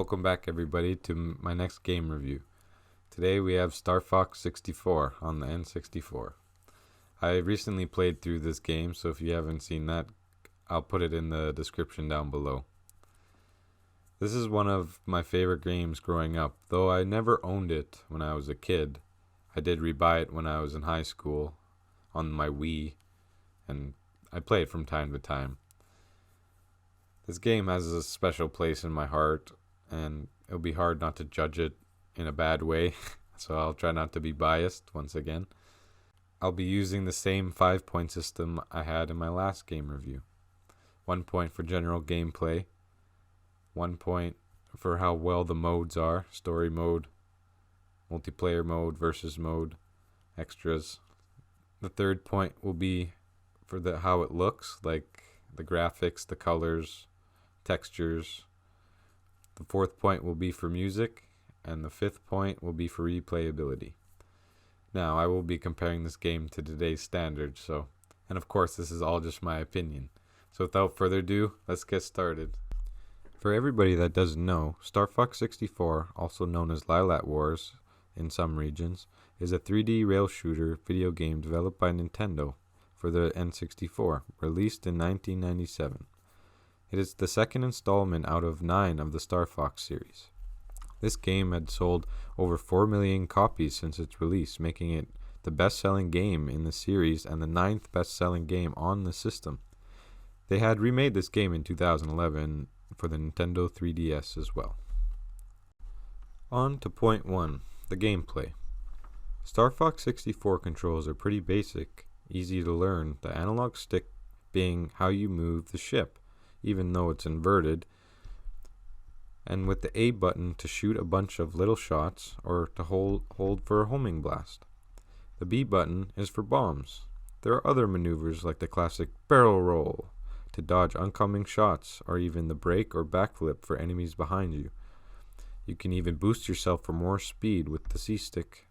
Welcome back everybody to my next game review. Today we have StarFox 64 on the N64. I recently played through this game, so if you haven't seen that, I'll put it in the description down below. This is one of my favorite games growing up, though I never owned it when I was a kid. I did rebuy it when I was in high school on my Wii, and I play it from time to time. This game has a special place in my heart, and it'll be hard not to judge it in a bad way, so I'll try not to be biased once again. I'll be using the same 5-point system I had in my last game review. 1 point for general gameplay, 1 point for how well the modes are, story mode, multiplayer mode, versus mode, extras. The 3rd point will be for how it looks, like the graphics, the colors, textures. The 4th point will be for music, and the 5th point will be for replayability. Now, I will be comparing this game to today's standards, and of course this is all just my opinion. So without further ado, let's get started. For everybody that doesn't know, StarFox 64, also known as Lilac Wars in some regions, is a 3D rail shooter video game developed by Nintendo for the N64, released in 1997. It is the second installment out of 9 of the StarFox series. This game had sold over 4 million copies since its release, making it the best-selling game in the series and the 9th best-selling game on the system. They had remade this game in 2011 for the Nintendo 3DS as well. On to point 1, the gameplay. StarFox 64 controls are pretty basic, easy to learn, the analog stick being how you move the ship, even though it's inverted, and with the A button to shoot a bunch of little shots or to hold for a homing blast. The B button is for bombs. There are other maneuvers like the classic barrel roll to dodge oncoming shots, or even the brake or backflip for enemies behind you. You can even boost yourself for more speed with the C stick.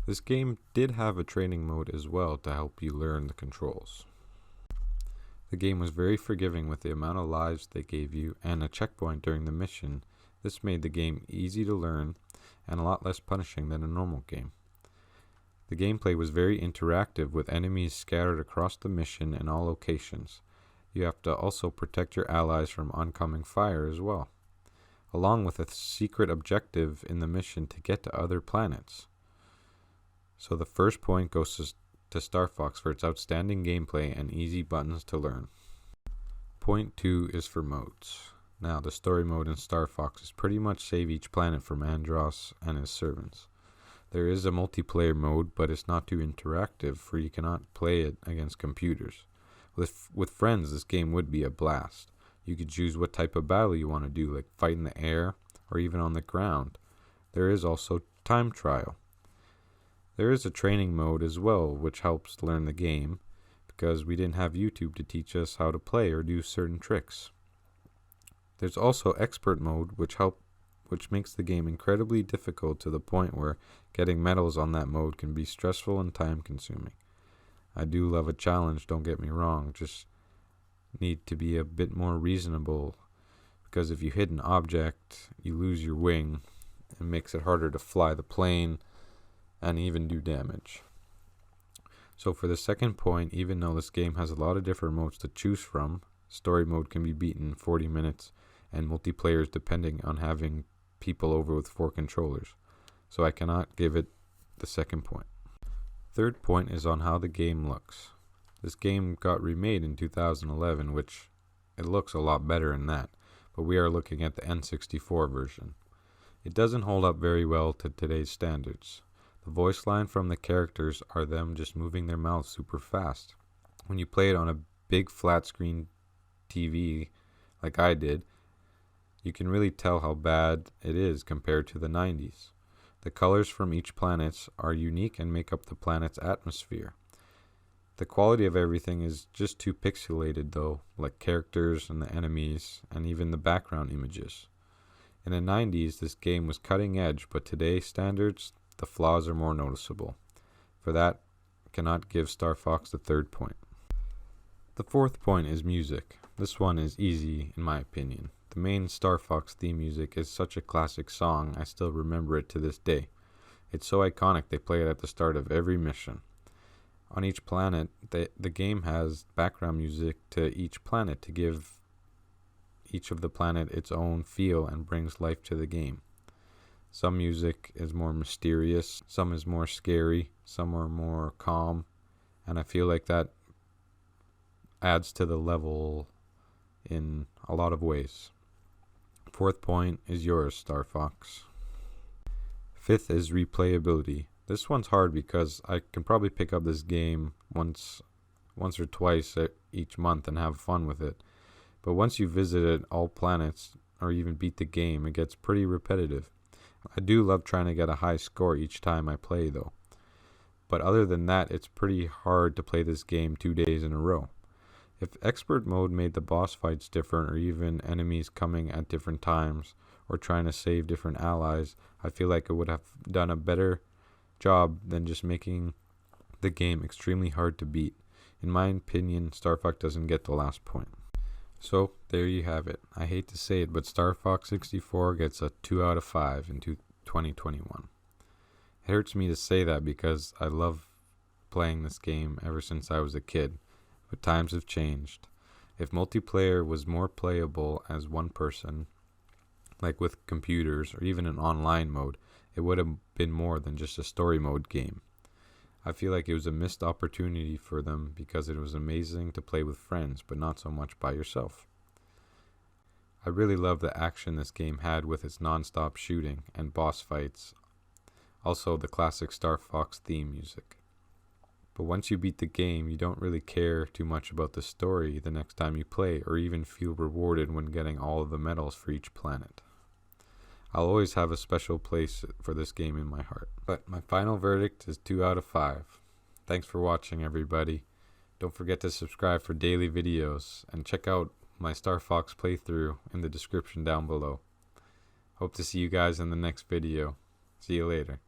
This game did have a training mode as well to help you learn the controls. The game was very forgiving with the amount of lives they gave you and a checkpoint during the mission. This made the game easy to learn and a lot less punishing than a normal game. The gameplay was very interactive with enemies scattered across the mission in all locations. You have to also protect your allies from oncoming fire as well, along with a secret objective in the mission to get to other planets. So the first point goes to StarFox for its outstanding gameplay and easy buttons to learn. Point 2 is for modes. Now, the story mode in StarFox is pretty much save each planet from Andros and his servants. There is a multiplayer mode, but it's not too interactive, for you cannot play it against computers. With friends, this game would be a blast. You could choose what type of battle you want to do, like fight in the air or even on the ground. There is also time trial. There is a training mode as well, which helps learn the game, because we didn't have YouTube to teach us how to play or do certain tricks. There's also expert mode, which makes the game incredibly difficult to the point where getting medals on that mode can be stressful and time consuming. I do love a challenge, don't get me wrong, just need to be a bit more reasonable, because if you hit an object, you lose your wing. It makes it harder to fly the plane and even do damage. So for the second point, even though this game has a lot of different modes to choose from, story mode can be beaten in 40 minutes, and multiplayer is depending on having people over with 4 controllers. So I cannot give it the second point. 3rd point is on how the game looks. This game got remade in 2011, which it looks a lot better than that, but we are looking at the N64 version. It doesn't hold up very well to today's standards. The voice line from the characters are them just moving their mouths super fast. When you play it on a big flat screen TV, like I did, you can really tell how bad it is compared to the 90s. The colors from each planet are unique and make up the planet's atmosphere. The quality of everything is just too pixelated though, like characters and the enemies and even the background images. In the 90s, this game was cutting edge, but today's standards, the flaws are more noticeable. For that, I cannot give StarFox the 3rd point. The 4th point is music. This one is easy in my opinion. The main StarFox theme music is such a classic song, I still remember it to this day. It's so iconic they play it at the start of every mission. On each planet, the game has background music to each planet to give each of the planet its own feel and brings life to the game. Some music is more mysterious, some is more scary, some are more calm, and I feel like that adds to the level in a lot of ways. Fourth point is yours, StarFox. Fifth is replayability. This one's hard because I can probably pick up this game once or twice each month and have fun with it. But once you visited all planets or even beat the game, it gets pretty repetitive. I do love trying to get a high score each time I play though. But other than that, it's pretty hard to play this game 2 days in a row. If expert mode made the boss fights different or even enemies coming at different times or trying to save different allies, I feel like it would have done a better job than just making the game extremely hard to beat. In my opinion, StarFox doesn't get the last point. So, there you have it. I hate to say it, but StarFox 64 gets a 2 out of 5 in 2021. It hurts me to say that because I love playing this game ever since I was a kid, but times have changed. If multiplayer was more playable as one person, like with computers or even an online mode, it would have been more than just a story mode game. I feel like it was a missed opportunity for them because it was amazing to play with friends, but not so much by yourself. I really love the action this game had with its non-stop shooting and boss fights. Also the classic StarFox theme music. But once you beat the game, you don't really care too much about the story the next time you play, or even feel rewarded when getting all of the medals for each planet. I'll always have a special place for this game in my heart. But my final verdict is 2 out of 5. Thanks for watching, everybody. Don't forget to subscribe for daily videos, and check out my StarFox playthrough in the description down below. Hope to see you guys in the next video. See you later.